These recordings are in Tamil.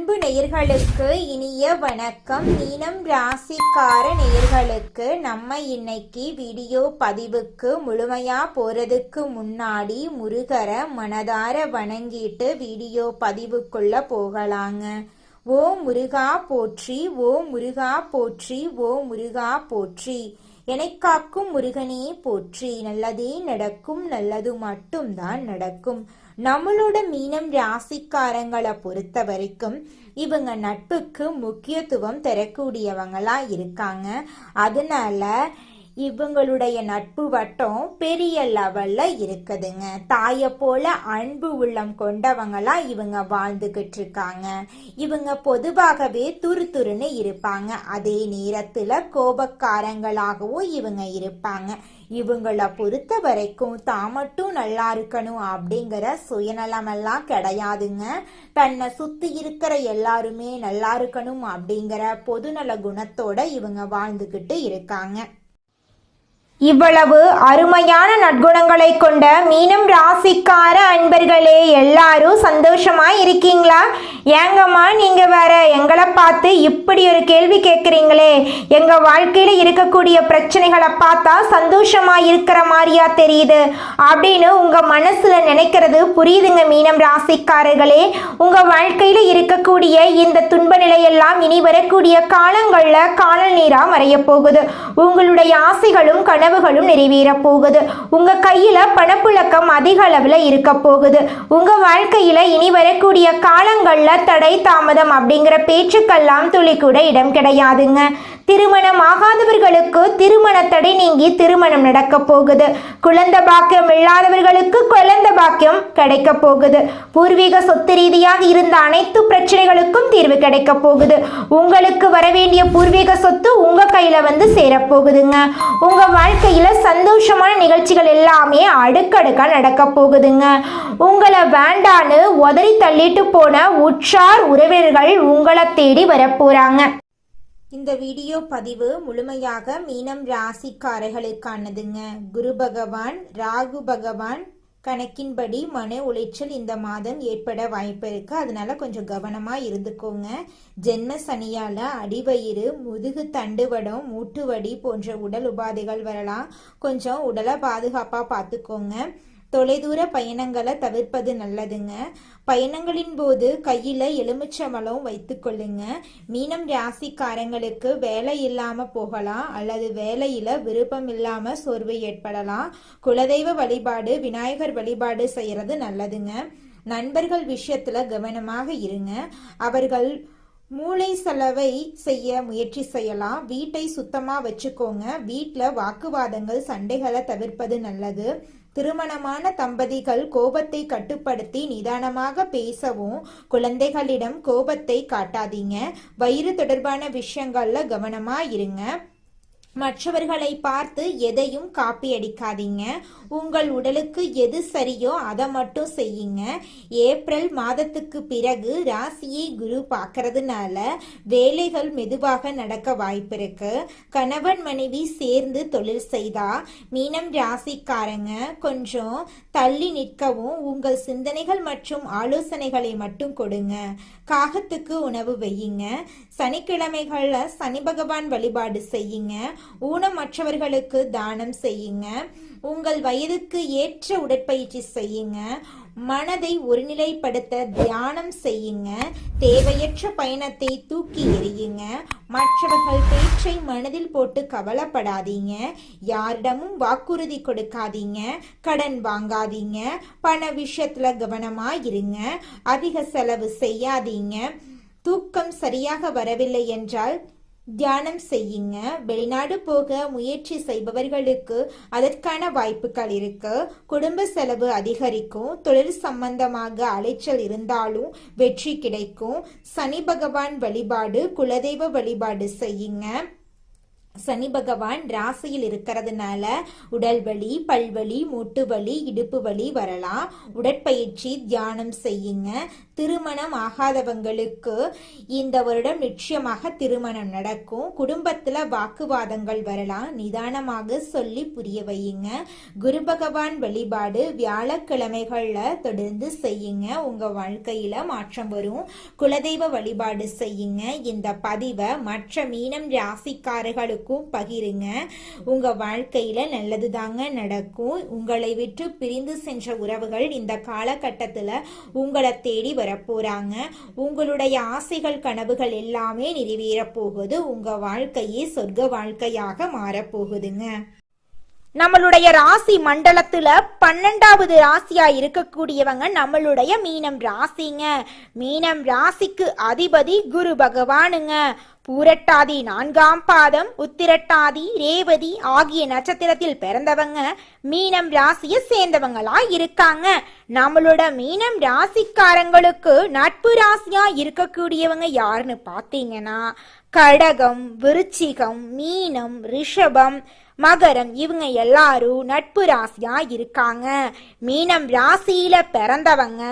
அன்பு நேயர்களுக்கு இனிய வணக்கம். மீனம் ராசிக்கார நேயர்களுக்கு நம்ம இன்னைக்கு வீடியோ பதிவுக்கு முழுமையா போறதுக்கு முன்னாடி முருகரை மனதார வணங்கிட்டு வீடியோ பதிவுக்குள்ள போகலாங்க. ஓ முருகா போற்றி, ஓ முருகா போற்றி, ஓ முருகா போற்றி. காக்கும் முருகனே போற்றி. நல்லதே நடக்கும், நல்லது மட்டும்தான் நடக்கும். நம்மளோட மீனம் ராசிக்காரங்களை பொறுத்த வரைக்கும் இவங்க நட்புக்கு முக்கியத்துவம் தரக்கூடியவங்களா இருக்காங்க. அதனால இவங்களுடைய நட்பு வட்டம் பெரிய லெவல்ல இருக்குதுங்க. தாயை போல அன்பு உள்ளம் கொண்டவங்களா இவங்க வாழ்ந்துகிட்டு இருக்காங்க. இவங்க பொதுவாகவே துருதுருன்னு இருப்பாங்க. அதே நேரத்துல கோபக்காரங்களாகவும் இவங்க இருப்பாங்க. இவங்கள பொறுத்த வரைக்கும் தான் மட்டும் நல்லா இருக்கணும் அப்படிங்கிற சுயநலமெல்லாம் கிடையாதுங்க. தன்னை சுத்தி இருக்கிற எல்லாருமே நல்லா இருக்கணும் அப்படிங்கிற பொதுநல குணத்தோட இவங்க வாழ்ந்துகிட்டு இருக்காங்க. இவ்வளவு அருமையான நற்குணங்களை கொண்ட மீனம் ராசிக்கார அன்பர்களே, எல்லாரும் சந்தோஷமா இருக்கீங்களா? ஏங்கம்மா நீங்க வேற எங்களை பார்த்து இப்படி ஒரு கேள்வி கேட்குறீங்களே, எங்க வாழ்க்கையில இருக்கக்கூடிய பிரச்சனைகளை பார்த்தா சந்தோஷமா இருக்கிற மாதிரியா தெரியுது அப்படின்னு உங்க மனசுல நினைக்கிறது புரியுதுங்க. மீனம் ராசிக்காரர்களே, உங்க வாழ்க்கையில இருக்கக்கூடிய இந்த துன்ப நிலையெல்லாம் இனி வரக்கூடிய காலங்கள்ல காணல் நீரா மறைய போகுது. உங்களுடைய ஆசைகளும் கனவுகளும் நிறைவேற போகுது. உங்க கையில பணப்புழக்கம் அதிக அளவுல இருக்க போகுது. உங்க வாழ்க்கையில இனி வரக்கூடிய காலங்கள்ல தடை தாமதம் அப்படிங்கிற பேச்சுக்கெல்லாம் துளி கூட இடம் கிடையாதுங்க. திருமணம் ஆகாதவர்களுக்கு திருமண தடை நீங்கி திருமணம் நடக்க போகுது. குழந்தை பாக்கியம் இல்லாதவர்களுக்கு குழந்தை பாக்கியம் கிடைக்க போகுது. பூர்வீக சொத்து ரீதியாக இருந்த அனைத்து பிரச்சனைகளுக்கும் தீர்வு கிடைக்க போகுது. உங்களுக்கு வர வேண்டிய பூர்வீக சொத்து உங்க கையில வந்து சேரப்போகுதுங்க. உங்க வாழ்க்கையில சந்தோஷமான நிகழ்ச்சிகள் எல்லாமே அடுக்கடுக்கா நடக்க போகுதுங்க. உங்களை வேண்டான்னு உதறி தள்ளிட்டு போன உற்றார் உறவினர்கள் உங்களை தேடி வரப்போறாங்க. இந்த வீடியோ பதிவு முழுமையாக மீனம் ராசிக்காரர்களுக்கானதுங்க. குரு பகவான் ராகு பகவான் கணக்கின்படி மன உளைச்சல் இந்த மாதம் ஏற்பட வாய்ப்பு இருக்கு. அதனால கொஞ்சம் கவனமா இருந்துக்கோங்க. ஜென்ம சனியால அடிவயிறு, முதுகு தண்டுவடம், மூட்டுவடி போன்ற உடல் உபாதைகள் வரலாம். கொஞ்சம் உடலை பாதுகாப்பா பார்த்துக்கோங்க. தொலைதூர பயணங்களை தவிர்ப்பது நல்லதுங்க. பயணங்களின் போது கையில எலுமிச்சம்பழம் வைத்துக் கொள்ளுங்க. மீனம் ராசிக்காரங்களுக்கு வேலை இல்லாம போகலாம், அல்லது வேலையில விருப்பம் இல்லாம சோர்வு ஏற்படலாம். குலதெய்வ வழிபாடு, விநாயகர் வழிபாடு செய்யறது நல்லதுங்க. நண்பர்கள் விஷயத்துல கவனமாக இருங்க. அவர்கள் மூளை செலவை செய்ய முயற்சி செய்யலாம். வீட்டை சுத்தமா வச்சுக்கோங்க. வீட்டுல வாக்குவாதங்கள், சண்டைகளை தவிர்ப்பது நல்லது. திருமணமான தம்பதிகள் கோபத்தை கட்டுப்படுத்தி நிதானமாக பேசவும், குழந்தைகளிடம் கோபத்தை காட்டாதீங்க. வயிறு தொடர்பான விஷயங்கள்ல கவனமா இருங்க. மற்றவர்களை பார்த்து எதையும் காப்பி அடிக்காதீங்க. உங்கள் உடலுக்கு எது சரியோ அதை மட்டும் செய்யுங்க. ஏப்ரல் மாதத்துக்கு பிறகு ராசியை குரு பார்க்கறதுனால வேலைகள் மெதுவாக நடக்க வாய்ப்பு இருக்கு. கணவன் மனைவி சேர்ந்து தொழில் செய்தா மீனம் ராசிக்காரங்க கொஞ்சம் தள்ளி நிற்கவும், உங்கள் சிந்தனைகள் மற்றும் ஆலோசனைகளை மட்டும் கொடுங்க. காகத்துக்கு உணவு வையுங்க. சனிக்கிழமைகள்ல சனி பகவான் வழிபாடு செய்யுங்க. ஊனமற்றவர்களுக்கு தானம் செய்யுங்க. உங்கள் வயதுக்கு ஏற்ற உடற்பயிற்சி செய்யுங்க. மனதை ஒருநிலைப்படுத்த தியானம் செய்யுங்க. தேவையற்ற பயணத்தை தூக்கி எறியுங்க. மற்றவர்கள் பேச்சை மனதில் போட்டு கவலைப்படாதீங்க. யாரிடமும் வாக்குறுதி கொடுக்காதீங்க. கடன் வாங்காதீங்க. பண விஷயத்துல கவனமா இருங்க. அதிக செலவு செய்யாதீங்க. தூக்கம் சரியாக வரவில்லை என்றால் தியானம் செய்யுங்க. வெளிநாடு போக முயற்சி செய்பவர்களுக்கு அதற்கான வாய்ப்புகள் இருக்கு. குடும்ப செலவு அதிகரிக்கும். தொழில் சம்பந்தமாக அலைச்சல் இருந்தாலும் வெற்றி கிடைக்கும். சனி பகவான் வழிபாடு, குலதெய்வ வழிபாடு செய்யுங்க. சனி பகவான் ராசியில் இருக்கிறதுனால உடல் வலி, பல்வலி, மூட்டு வலி, இடுப்பு வலி வரலாம். உடற்பயிற்சி, தியானம் செய்யுங்க. திருமணம் ஆகாதவங்களுக்கு இந்த வருடம் நிச்சயமாக திருமணம் நடக்கும். குடும்பத்துல வாக்குவாதங்கள் வரலாம், நிதானமாக சொல்லி புரிய வையுங்க. குரு பகவான் வழிபாடு வியாழக்கிழமைகள்ல தொடர்ந்து செய்யுங்க, உங்க வாழ்க்கையில மாற்றம் வரும். குலதெய்வ வழிபாடு செய்யுங்க. இந்த பதிவை மற்ற மீனம் ராசிக்காரர்களுக்கு பகிருங்க. உங்க வாழ்க்கையில நல்லது தாங்க நடக்கும். உங்களை விட்டு பிரிந்து சென்ற உறவுகள் இந்த காலகட்டத்துல உங்களை தேடி வரப்போறாங்க. உங்களுடைய ஆசைகள், கனவுகள் எல்லாமே நிறைவேற போகுது. உங்க வாழ்க்கையே சொர்க்க வாழ்க்கையாக மாறப்போகுதுங்க. நம்மளுடைய ராசி மண்டலத்துல 12வது ராசியா இருக்கக்கூடியவங்க நம்மளுடைய மீனம் ராசிங்க. மீனம் ராசிக்கு அதிபதி குரு பகவானுங்க. பூரட்டாதி 4ஆம் பாதம், உத்திரட்டாதி, ரேவதி ஆகிய நட்சத்திரத்தில் பிறந்தவங்க மீனம் ராசியை சேர்ந்தவங்களா இருக்காங்க. நம்மளோட மீனம் ராசிக்காரங்களுக்கு நட்பு ராசியா இருக்கக்கூடியவங்க யாருன்னு பாத்தீங்கன்னா கடகம், விருச்சிகம், மீனம், ரிஷபம், மகரம் இவங்க எல்லாரும் நட்பு ராசியா இருக்காங்க. மீனம் ராசியில பிறந்தவங்க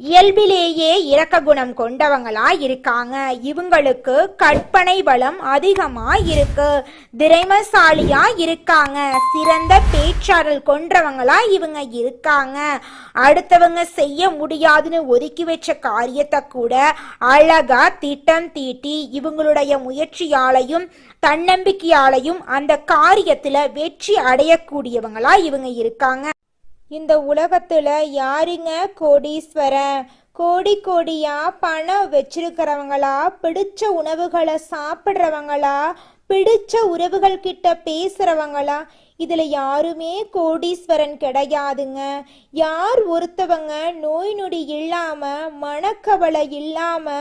இயல்பிலேயே இரக்க குணம் கொண்டவங்களா இருக்காங்க. இவங்களுக்கு கற்பனை பலம் அதிகமா இருக்கு, திறமைசாலியா இருக்காங்க, சிறந்த பேச்சாற்றல் கொண்டவங்களா இவங்க இருக்காங்க. அடுத்தவங்க செய்ய முடியாதுன்னு ஒதுக்கி வச்ச காரியத்தை கூட அழகா திட்டம் தீட்டி இவங்களுடைய முயற்சியாலையும் தன்னம்பிக்கையாலையும் அந்த காரியத்துல வெற்றி அடையக்கூடியவங்களா இவங்க இருக்காங்க. இந்த உலகத்துல யாருங்க கோடீஸ்வரன்? கோடி கோடியா பணம் வச்சிருக்கிறவங்களா, பிடிச்ச உணவுகளை சாப்பிட்றவங்களா, பிடிச்ச உறவுகள் கிட்ட பேசுறவங்களா? இதுல யாருமே கோடீஸ்வரன் கிடையாதுங்க. யார் ஒருத்தவங்க நோய் நொடி இல்லாம, மனக்கவலை இல்லாம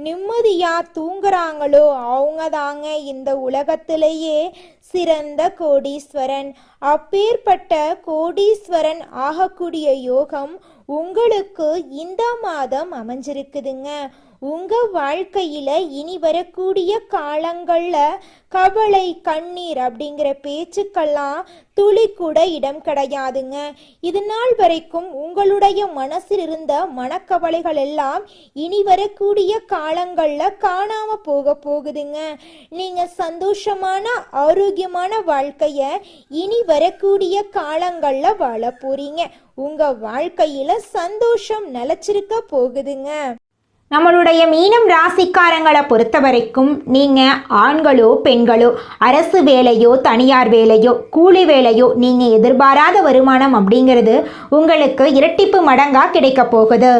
நிம்மதியா தூங்குறாங்களோ அவங்க தாங்க இந்த உலகத்திலேயே சிறந்த கோடீஸ்வரன். அப்பேற்பட்ட கோடீஸ்வரன் ஆகக்கூடிய யோகம் உங்களுக்கு இந்த மாதம் அமைஞ்சிருக்குதுங்க. உங்க வாழ்க்கையில இனி வரக்கூடிய காலங்கள்ல கவலை, கண்ணீர் அப்படிங்கிற பேச்சுக்கெல்லாம் துளி கூட இடம் கிடையாதுங்க. இது நாள் வரைக்கும் உங்களுடைய மனசில் இருந்த மனக்கவலைகள் எல்லாம் இனி வரக்கூடிய காலங்கள்ல காணாம போகுதுங்க. நீங்க சந்தோஷமான, ஆரோக்கியமான வாழ்க்கைய இனி வரக்கூடிய காலங்கள்ல வாழ போறீங்க. உங்க வாழ்க்கையில சந்தோஷம் நிலைச்சிருக்க போகுதுங்க. நம்மளுடைய மீனம் ராசிக்காரங்களை பொறுத்த வரைக்கும் நீங்கள் ஆண்களோ பெண்களோ, அரசு வேலையோ தனியார் வேலையோ கூலி வேலையோ, நீங்கள் எதிர்பாராத வருமானம் அப்படிங்கிறது உங்களுக்கு இரட்டிப்பு மடங்காக கிடைக்க போகுது.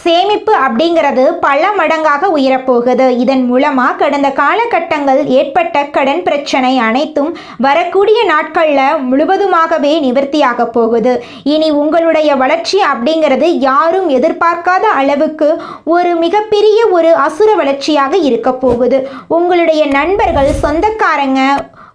சேமிப்பு அப்படிங்கிறது பல மடங்காக உயரப்போகுது. இதன் மூலமாக கடந்த காலகட்டங்கள் ஏற்பட்ட கடன் பிரச்சனை அனைத்தும் வரக்கூடிய நாட்களில் முழுவதுமாகவே நிவர்த்தியாக போகுது. இனி உங்களுடைய வளர்ச்சி அப்படிங்கிறது யாரும் எதிர்பார்க்காத அளவுக்கு ஒரு மிகப்பெரிய ஒரு அசுர வளர்ச்சியாக இருக்க போகுது. உங்களுடைய நண்பர்கள், சொந்தக்காரங்க,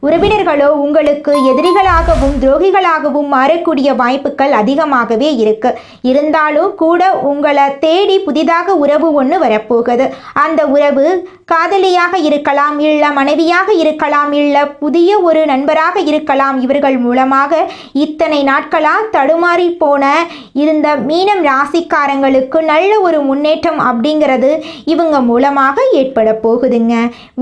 உறவினர்களோ உங்களுக்கு எதிரிகளாகவும் துரோகிகளாகவும் மாறக்கூடிய வாய்ப்புகள் அதிகமாகவே இருக்கு. இருந்தாலும் கூட உங்களை தேடி புதிதாக உறவு ஒன்று வரப்போகுது. அந்த உறவு காதலியாக இருக்கலாம், இல்ல மனைவியாக இருக்கலாம், இல்ல புதிய ஒரு நண்பராக இருக்கலாம். இவர்கள் மூலமாக இத்தனை நாட்களா தடுமாறி போன இருந்த மீனம் ராசிக்காரங்களுக்கு நல்ல ஒரு முன்னேற்றம் அப்படிங்கிறது இவங்க மூலமாக ஏற்பட போகுதுங்க.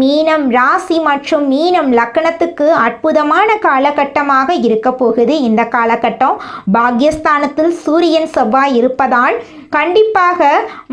மீனம் ராசி மற்றும் மீனம் லக்னத்துக்கு அற்புதமான காலகட்டமாக இருக்க போகுது. இந்த காலகட்டம் பாக்யஸ்தானத்தில் சூரியன், செவ்வாய் இருப்பதால் கண்டிப்பாக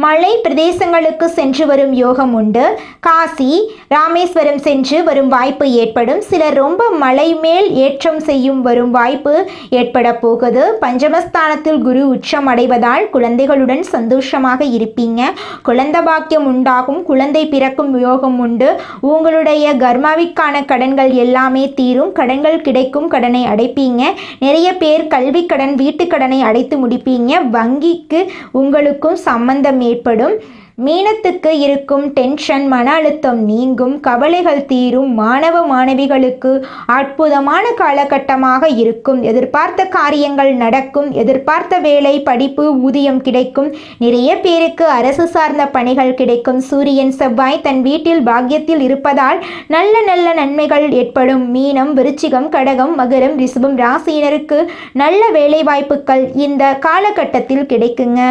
மலை பிரதேசங்களுக்கு சென்று வரும் யோகம் உண்டு. காசி, ராமேஸ்வரம் சென்று வரும் வாய்ப்பு ஏற்படும். சிலர் ரொம்ப மலை மேல் ஏற்றம் செய்யும் வரும் வாய்ப்பு ஏற்பட போகுது. பஞ்சமஸ்தானத்தில் குரு உச்சம் அடைவதால் குழந்தைகளுடன் சந்தோஷமாக இருப்பீங்க. குழந்தை பாக்கியம் உண்டாகும், குழந்தை பிறக்கும் யோகம் உண்டு. உங்களுடைய கர்மாவிற்கான கடன்கள் எல்லாமே தீரும், கடன்கள் கிடைக்கும், கடனை அடைப்பீங்க. நிறைய பேர் கல்வி கடன், வீட்டு கடனை அடைத்து முடிப்பீங்க. வங்கிக்கு உங்களுக்கும் சம்பந்தம் ஏற்படும். மீனத்துக்கு இருக்கும் டென்ஷன், மன அழுத்தம் நீங்கும், கவலைகள் தீரும். மாணவ மாணவிகளுக்கு அற்புதமான காலகட்டமாக இருக்கும். எதிர்பார்த்த காரியங்கள் நடக்கும். எதிர்பார்த்த வேலை, படிப்பு, ஊதியம் கிடைக்கும். நிறைய பேருக்கு அரசு சார்ந்த பணிகள் கிடைக்கும். சூரியன் செவ்வாய் தன் வீட்டில் பாக்கியத்தில் இருப்பதால் நல்ல நல்ல நன்மைகள் ஏற்படும். மீனம், விருச்சிகம், கடகம், மகரம், ரிஷபம் ராசியினருக்கு நல்ல வேலை வாய்ப்புகள் இந்த காலகட்டத்தில் கிடைக்குங்க.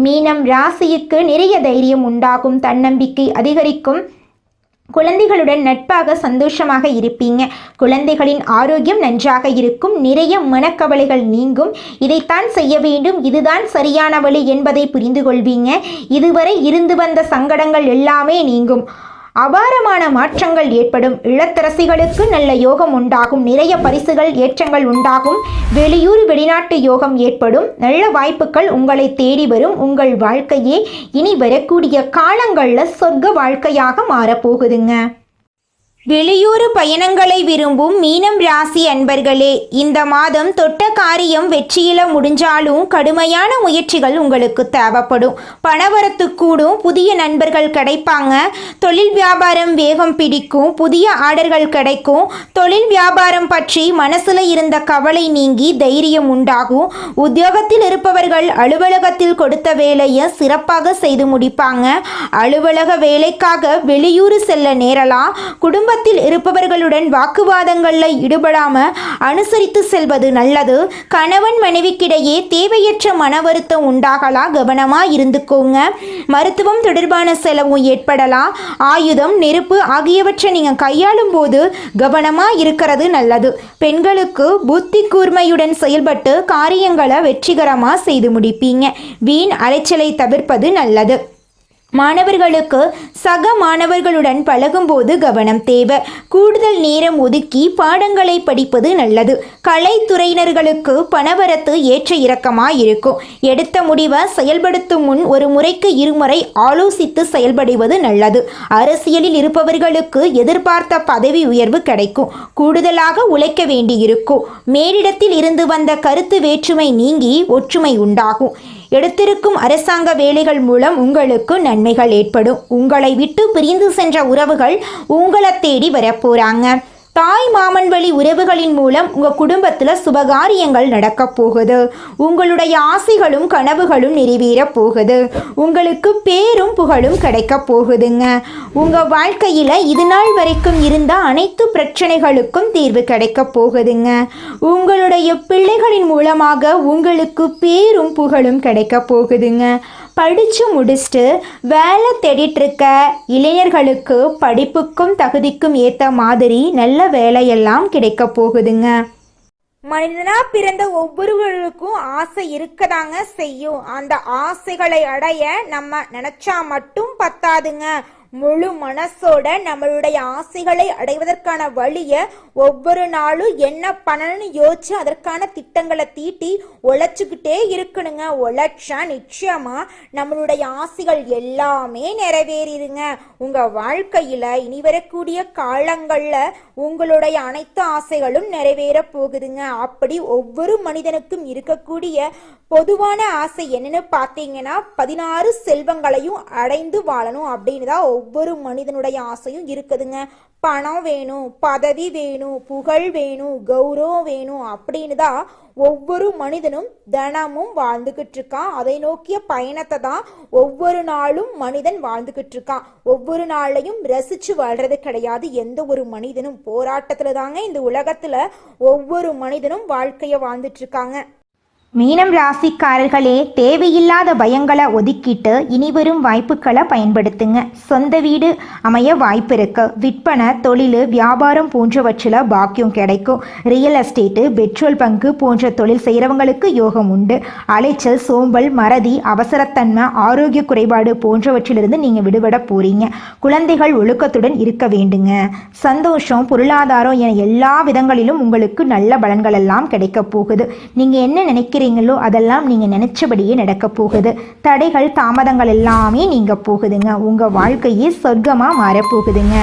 மீனம் ராசிக்கு நிறைய தைரியம் உண்டாகும். தன்னம்பிக்கை அதிகரிக்கும். குழந்தைகளுடன் நட்பாக சந்தோஷமாக இருப்பீங்க. குழந்தைகளின் ஆரோக்கியம் நன்றாக இருக்கும். நிறைய மனக்கவலைகள் நீங்கும். இதைத்தான் செய்ய வேண்டும், இதுதான் சரியான வழி என்பதை புரிந்து கொள்வீங்க. இதுவரை இருந்து வந்த சங்கடங்கள் எல்லாமே நீங்கும். அபாரமான மாற்றங்கள் ஏற்படும். இல்லத்தரசிகளுக்கு நல்ல யோகம் உண்டாகும். நிறைய பரிசுகள், ஏற்றங்கள் உண்டாகும். வெளியூர் வெளிநாட்டு யோகம் ஏற்படும். நல்ல வாய்ப்புகள் உங்களை தேடி வரும். உங்கள் வாழ்க்கையே இனி வரக்கூடிய காலங்களில் சொர்க்க வாழ்க்கையாக மாறப்போகுதுங்க. வெளியூர் பயணங்களை விரும்பும் மீனம் ராசி அன்பர்களே, இந்த மாதம் தொட்ட காரியம் வெற்றியில முடிஞ்சாலும் கடுமையான முயற்சிகள் உங்களுக்கு தேவைப்படும். பணவரத்து கூடும். புதிய நண்பர்கள் கிடைப்பாங்க. தொழில் வியாபாரம் வேகம் பிடிக்கும். புதிய ஆர்டர்கள் கிடைக்கும். தொழில் வியாபாரம் பற்றி மனசுல இருந்த கவலை நீங்கி தைரியம் உண்டாகும். உத்தியோகத்தில் இருப்பவர்கள் அலுவலகத்தில் கொடுத்த வேலையை சிறப்பாக செய்து முடிப்பாங்க. அலுவலக வேலைக்காக வெளியூர் செல்ல நேரலாம். குடும்ப இருப்பவர்களுடன் வாக்குவாதங்களில் ஈடுபடாம அனுசரித்து செல்வது நல்லது. கணவன் மனைவிக்கிடையே தேவையற்ற மன வருத்தம் உண்டாகலாம். கவனமா இருந்துக்கோங்க. மருத்துவம் தொடர்பான செலவும் ஏற்படலாம். ஆயுதம், நெருப்பு ஆகியவற்றை நீங்க கையாளும் போது கவனமா இருக்கிறது நல்லது. பெண்களுக்கு புத்தி கூர்மையுடன் செயல்பட்டு காரியங்களை வெற்றிகரமா செய்து முடிப்பீங்க. வீண் அலைச்சலை தவிர்ப்பது நல்லது. மாணவர்களுக்கு சக மாணவர்களுடன் பழகும்போது கவனம் தேவை. கூடுதல் நேரம் ஒதுக்கி பாடங்களை படிப்பது நல்லது. கலைத்துறையினர்களுக்கு பணவரத்து ஏற்ற இறக்கமாக இருக்கும். எடுத்த முடிவை செயல்படுத்தும் முன் ஒரு முறைக்கு இருமுறை ஆலோசித்து செயல்படுவது நல்லது. அரசியலில் இருப்பவர்களுக்கு எதிர்பார்த்த பதவி உயர்வு கிடைக்கும். கூடுதலாக உழைக்க வேண்டியிருக்கும். மேலிடத்தில் இருந்து வந்த கருத்து வேற்றுமை நீங்கி ஒற்றுமை உண்டாகும். எடுத்திருக்கும் அரசாங்க வேலைகள் மூலம் உங்களுக்கு நன்மைகள் ஏற்படும். உங்களை விட்டு பிரிந்து சென்ற உறவுகள் உங்களை தேடி வரப்போறாங்க. தாய் மாமன் வழி உறவுகளின் மூலம் உங்கள் குடும்பத்தில் சுபகாரியங்கள் நடக்க போகுது. உங்களுடைய ஆசைகளும் கனவுகளும் நிறைவேற போகுது. உங்களுக்கு பேரும் புகழும் கிடைக்க போகுதுங்க. உங்கள் வாழ்க்கையில் இது நாள் வரைக்கும் இருந்த அனைத்து பிரச்சனைகளுக்கும் தீர்வு கிடைக்க போகுதுங்க. உங்களுடைய பிள்ளைகளின் மூலமாக உங்களுக்கு பேரும் புகழும் கிடைக்க போகுதுங்க. படித்து முடிச்சுட்டு வேலை தேடிட்டுருக்க இளைஞர்களுக்கு படிப்புக்கும் தகுதிக்கும் ஏற்ற மாதிரி நல்ல வேலையெல்லாம் கிடைக்க போகுதுங்க. மனிதனா பிறந்த ஒவ்வொருவருக்கும் ஆசை இருக்கதாங்க செய்யும். அந்த ஆசைகளை அடைய நம்ம நினைச்சா மட்டும் பத்தாதுங்க. முழு மனசோட நம்மளுடைய ஆசைகளை அடைவதற்கான வழியை ஒவ்வொரு நாளும் என்ன பண்ணணும்னு யோசிச்சு அதற்கான திட்டங்களை தீட்டி உழைச்சிக்கிட்டே இருக்கணுங்க. உழைச்சா நிச்சயமா நம்மளுடைய ஆசைகள் எல்லாமே நிறைவேறிடுங்க. உங்க வாழ்க்கையில இனி வரக்கூடிய காலங்கள்ல உங்களுடைய அனைத்து ஆசைகளும் நிறைவேற போகுதுங்க. அப்படி ஒவ்வொரு மனிதனுக்கும் இருக்கக்கூடிய பொதுவான ஆசை என்னன்னு பார்த்தீங்கன்னா 16 செல்வங்களையும் அடைந்து வாழணும் அப்படின்னு தான் ஒவ்வொரு மனிதனுடைய ஆசையும் இருக்குதுங்க. பணம் வேணும், பதவி வேணும், புகழ் வேணும், கௌரவம் வேணும் அப்படின்னு தான் ஒவ்வொரு மனிதனும் தினமும் வாழ்ந்துகிட்டு இருக்கான். அதை நோக்கிய பயணத்தை தான் ஒவ்வொரு நாளும் மனிதன் வாழ்ந்துகிட்டு இருக்கான். ஒவ்வொரு நாளையும் ரசிச்சு வாழ்றது கிடையாது. எந்த ஒரு மனிதனும் போராட்டத்துல தாங்க இந்த உலகத்துல ஒவ்வொரு மனிதனும் வாழ்க்கைய வாழ்ந்துட்டு இருக்காங்க. மீனம் ராசிக்காரர்களே, தேவையில்லாத பயங்களை ஒதுக்கிட்டு இனிவரும் வாய்ப்புகளை பயன்படுத்துங்க. சொந்த வீடு அமைய வாய்ப்பு இருக்கு. விற்பனை, தொழில், வியாபாரம் போன்றவற்றில் பாக்கியம் கிடைக்கும். ரியல் எஸ்டேட்டு, பெட்ரோல் பங்கு போன்ற தொழில் செய்கிறவங்களுக்கு யோகம் உண்டு. அலைச்சல், சோம்பல், மறதி, அவசரத்தன்மை, ஆரோக்கிய குறைபாடு போன்றவற்றிலிருந்து நீங்கள் விடுபட போறீங்க. குழந்தைகள் ஒழுக்கத்துடன் இருக்க வேண்டுங்க. சந்தோஷம், பொருளாதாரம் என எல்லா விதங்களிலும் உங்களுக்கு நல்ல பலன்கள் எல்லாம் கிடைக்க போகுது. நீங்கள் என்ன நினைக்கிறீங்களோ அதெல்லாம் நீங்கள் நினைச்சபடியே நடக்க போகுது. தடைகள், தாமதங்கள் எல்லாமே நீங்க போகுதுங்க. உங்கள் வாழ்க்கையே சொர்க்கமாக மாறப்போகுதுங்க.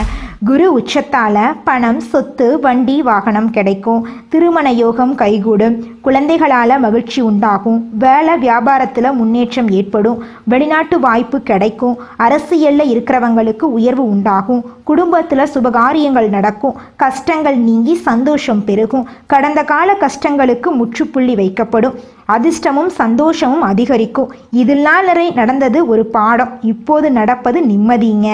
குரு உச்சத்தால பணம், சொத்து, வண்டி, வாகனம் கிடைக்கும். திருமண யோகம் கைகூடும். குழந்தைகளால் மகிழ்ச்சி உண்டாகும். வேலை வியாபாரத்தில் முன்னேற்றம் ஏற்படும். வெளிநாட்டு வாய்ப்பு கிடைக்கும். அரசியலில் இருக்கிறவங்களுக்கு உயர்வு உண்டாகும். குடும்பத்தில் சுபகாரியங்கள் நடக்கும். கஷ்டங்கள் நீங்கி சந்தோஷம் பெருகும். கடந்த கால கஷ்டங்களுக்கு முற்றுப்புள்ளி வைக்கப்படும். அதிர்ஷ்டமும் சந்தோஷமும் அதிகரிக்கும். இதனால் நடந்தது ஒரு பாடம், இப்போது நடப்பது நிம்மதிங்க.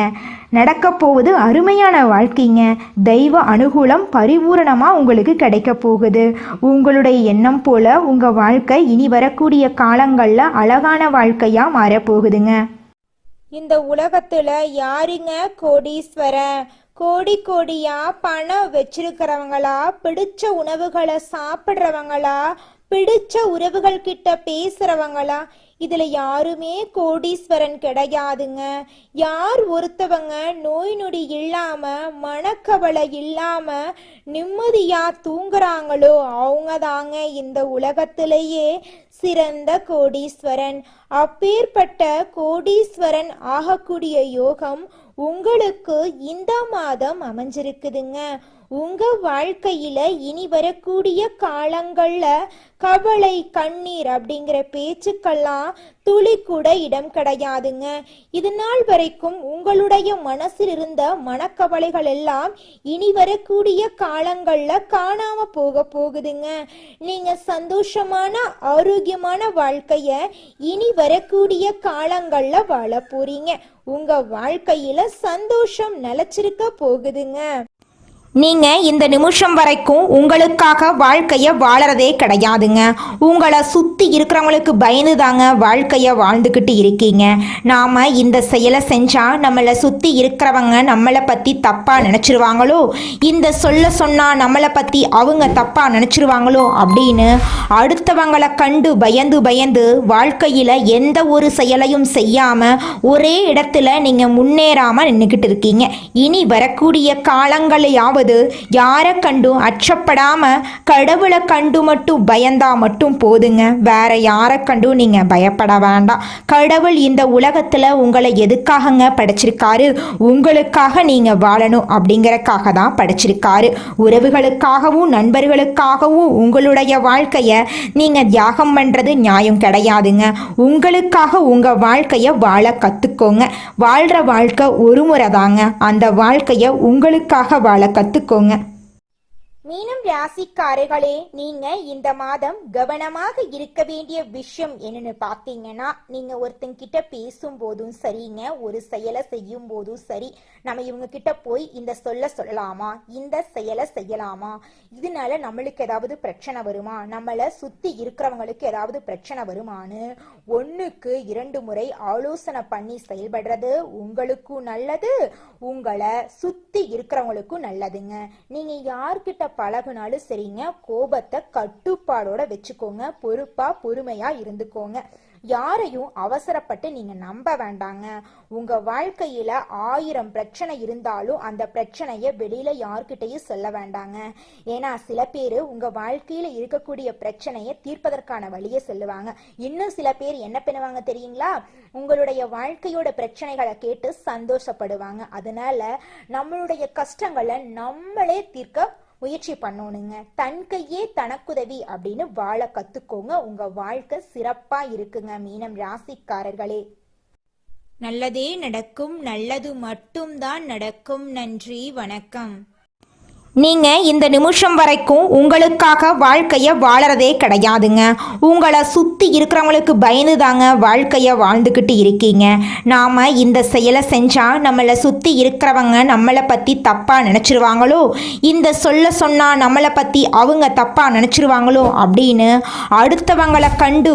நடக்கப் போவது அருமையான வாழ்க்கைங்க. தெய்வ அனுகூலம் பரிபூரணமாக உங்களுக்கு கிடைக்க போகுது. உங்களுடைய எண்ணம் போல உங்கள் வாழ்க்கை இனி வரக்கூடிய காலங்களில் அழகான வாழ்க்கையாக மாறப்போகுதுங்க. இந்த உலகத்துல யாருங்க கோடீஸ்வரன்? கோடி கோடியா பணம் வச்சிருக்கிறவங்களா, பிடிச்ச உணவுகளை சாப்பிட்றவங்களா, பிடிச்ச உறவுகள் கிட்ட பேசுறவங்களா? இதுல யாருமே கோடீஸ்வரன் கிடையாதுங்க. யார் ஒருத்தவங்க நோய் நொடி இல்லாம, மனக்கவலை இல்லாம நிம்மதியா தூங்குறாங்களோ அவங்க தாங்க இந்த உலகத்திலேயே சிறந்த கோடீஸ்வரன். அப்பேற்பட்ட கோடீஸ்வரன் ஆகக்கூடிய யோகம் உங்களுக்கு இந்த மாதம் அமைஞ்சிருக்குதுங்க. உங்க வாழ்க்கையில இனி வரக்கூடிய காலங்கள்ல கவலை, கண்ணீர் அப்படிங்கிற பேச்சுக்கெல்லாம் துளி கூட இடம் கிடையாதுங்க. இது நாள் வரைக்கும் உங்களுடைய மனசில் இருந்த மனக்கவலைகள் எல்லாம் இனி வரக்கூடிய காலங்கள்ல காணாம போகுதுங்க. நீங்க சந்தோஷமான ஆரோக்கியமான வாழ்க்கைய இனி வரக்கூடிய காலங்கள்ல வாழ போறீங்க. உங்க வாழ்க்கையில சந்தோஷம் நிலைச்சிருக்க போகுதுங்க. நீங்கள் இந்த நிமிஷம் வரைக்கும் உங்களுக்காக வாழ்க்கையை வாழறதே கிடையாதுங்க. உங்களை சுற்றி இருக்கிறவங்களுக்கு பயந்து தாங்க வாழ்க்கையை வாழ்ந்துக்கிட்டு இருக்கீங்க. நாம் இந்த செயலை செஞ்சால் நம்மளை சுற்றி இருக்கிறவங்க நம்மளை பற்றி தப்பாக நினச்சிருவாங்களோ, இந்த சொன்னால் நம்மளை பற்றி அவங்க தப்பாக நினச்சிருவாங்களோ அப்படின்னு அடுத்தவங்களை கண்டு பயந்து வாழ்க்கையில் எந்த ஒரு செயலையும் செய்யாமல் ஒரே இடத்துல நீங்கள் முன்னேறாமல் நின்றுக்கிட்டு இருக்கீங்க. இனி வரக்கூடிய காலங்களையாவது யாரை கண்டும் அச்சப்படாம கடவுளை கண்டு மட்டும் பயந்தா மட்டும் போதுங்க. வேற யாரை கண்டும் நீங்க பயப்பட வேண்டாம். கடவுள் இந்த உலகத்துல உங்களை எதுக்காகங்க படைச்சிருக்காரு? உங்களுக்காக நீங்க வாழணும் அப்படிங்கறக்காக தான் படைச்சிருக்காரு. உறவுகளுக்காகவும் நண்பர்களுக்காகவும் உங்களுடைய வாழ்க்கைய நீங்க தியாகம் பண்றது நியாயம் கிடையாதுங்க. உங்களுக்காக உங்க வாழ்க்கைய வாழ கத்துக்கோங்க. வாழ்ற வாழ்க்கை ஒரு முறை தாங்க. அந்த வாழ்க்கைய உங்களுக்காக வாழ கத்துக்கோங்க. மீனம் ராசிக்காரர்களே, நீங்க இந்த மாதம் கவனமாக இருக்க வேண்டிய விஷயம் என்னன்னு பார்த்தீங்கன்னா, நீங்க ஒருத்தங்கிட்ட பேசும்போதும் சரிங்க, ஒரு செயலை செய்யும் போதும் சரி, நம்ம இவங்க கிட்ட போய் இந்த சொல்லலாமா, இந்த செயலை செய்யலாமா, இதனால நம்மளுக்கு ஏதாவது பிரச்சனை வருமா, நம்மளை சுத்தி இருக்கிறவங்களுக்கு ஏதாவது பிரச்சனை வருமானு 1க்கு 2 முறை ஆலோசனை பண்ணி செயல்படுறது உங்களுக்கும் நல்லது, உங்களை சுத்தி இருக்கிறவங்களுக்கும் நல்லதுங்க. நீங்க யார்கிட்ட பழகுனாலும் சரிங்க, கோபத்தை கட்டுப்பாடோட வச்சுக்கோங்க. பொறுமையா இருந்துக்கோங்க. யாரையும் அவசரப்பட்டு நீங்க நம்ப வேண்டாங்க. உங்க வாழ்க்கையில 1000 பிரச்சனை இருந்தாலும் அந்த பிரச்சனைய வெளியில யார்கிட்டையும் சொல்ல வேண்டாங்க. ஏன்னா சில பேரு உங்க வாழ்க்கையில இருக்கக்கூடிய பிரச்சனையை தீர்ப்பதற்கான வழியை சொல்லுவாங்க. இன்னும் சில பேர் என்ன பண்ணுவாங்க தெரியுங்களா? உங்களுடைய வாழ்க்கையோட பிரச்சனைகளை கேட்டு சந்தோஷப்படுவாங்க. அதனால நம்மளுடைய கஷ்டங்களை நம்மளே தீர்க்க முயற்சி பண்ணணுங்க. தன் கையே தனக்குதவி அப்படின்னு வாழ கத்துக்கோங்க. உங்க வாழ்க்கை சிறப்பா இருக்குங்க. மீனம் ராசிக்காரர்களே, நல்லதே நடக்கும். நல்லது மட்டும்தான் நடக்கும். நன்றி, வணக்கம். நீங்கள் இந்த நிமிஷம் வரைக்கும் உங்களுக்காக வாழ்க்கையை வாழறதே கிடையாதுங்க. உங்களை சுற்றி இருக்கிறவங்களுக்கு பயந்து தாங்க வாழ்க்கையை வாழ்ந்துக்கிட்டு இருக்கீங்க. நாம் இந்த செயலை செஞ்சால் நம்மளை சுற்றி இருக்கிறவங்க நம்மளை பற்றி தப்பாக நினச்சிருவாங்களோ, இந்த சொன்னால் நம்மளை பற்றி அவங்க தப்பாக நினச்சிருவாங்களோ அப்படின்னு அடுத்தவங்களை கண்டு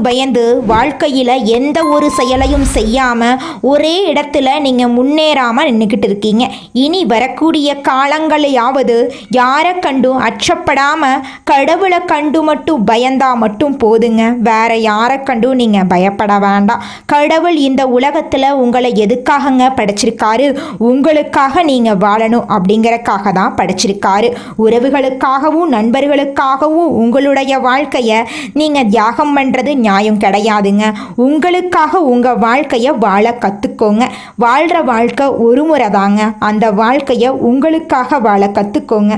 பயந்து வாழ்க்கையில் எந்த ஒரு செயலையும் செய்யாமல் ஒரே இடத்துல நீங்கள் முன்னேறாமல் நின்றுக்கிட்டு இருக்கீங்க. இனி வரக்கூடிய காலங்களையாவது அதாவது யாரை கண்டும் அச்சப்படாம கடவுளை கண்டு மட்டும் பயந்தா மட்டும் போதுங்க. வேற யாரை கண்டும் நீங்க பயப்பட வேண்டாம். கடவுள் இந்த உலகத்துல உங்களை எதுக்காகங்க படைச்சிருக்காரு? உங்களுக்காக நீங்க வாழணும் அப்படிங்கறக்காக தான் படைச்சிருக்காரு. உறவுகளுக்காகவும் நண்பர்களுக்காகவும் உங்களுடைய வாழ்க்கைய நீங்க தியாகம் பண்றது நியாயம் கிடையாதுங்க. உங்களுக்காக உங்க வாழ்க்கைய வாழ கத்துக்கோங்க. வாழ்ற வாழ்க்கை ஒரு முறை தாங்க. அந்த வாழ்க்கைய உங்களுக்காக வாழ கத்துக்கோங்க.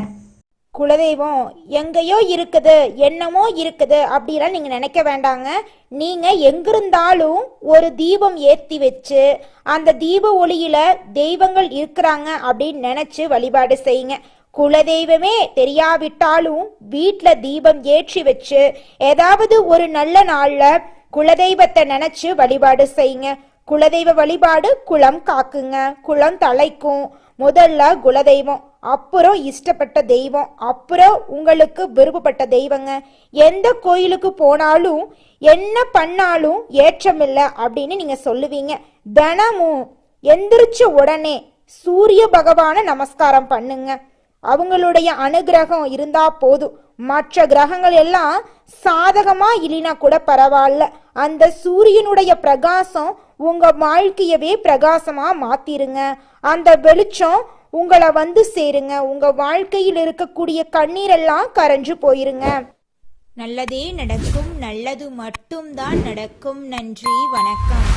குலதெய்வம் எங்கேயோ இருக்குது, என்னமோ இருக்குது அப்படிலாம் நீங்க நினைக்க வேண்டாங்க. நீங்க எங்கிருந்தாலும் ஒரு தீபம் ஏத்தி வச்சு அந்த தீப ஒளியில தெய்வங்கள் இருக்கிறாங்க அப்படின்னு நினைச்சு வழிபாடு செய்யுங்க. குலதெய்வமே தெரியாவிட்டாலும் வீட்டில் தீபம் ஏற்றி வச்சு ஏதாவது ஒரு நல்ல நாள்ல குலதெய்வத்தை நினைச்சு வழிபாடு செய்யுங்க. குலதெய்வ வழிபாடு குலம் காக்குங்க, குலம் தலைக்கும். முதல்ல குலதெய்வம், அப்புறம் இஷ்டப்பட்ட தெய்வம், அப்புறம் உங்களுக்கு விருப்பப்பட்ட தெய்வங்க. எந்த கோயிலுக்கு போனாலும் என்ன பண்ணாலும் ஏற்றமில்லை அப்படின்னு நீங்க சொல்லுவீங்க. தினமும் எந்திரிச்ச உடனே சூரிய பகவான நமஸ்காரம் பண்ணுங்க. அவங்களுடைய அனுகிரகம் இருந்தா போதும். மற்ற கிரகங்கள் எல்லாம் சாதகமா இல்லைனா கூட பரவாயில்ல. அந்த சூரியனுடைய பிரகாசம் உங்க வாழ்க்கையவே பிரகாசமா மாத்திருங்க. அந்த வெளிச்சம் உங்களை வந்து சேருங்க. உங்க வாழ்க்கையில் இருக்கக்கூடிய கண்ணீரெல்லாம் கரைஞ்சு போயிருங்க. நல்லதே நடக்கும். நல்லது மட்டும்தான் நடக்கும். நன்றி, வணக்கம்.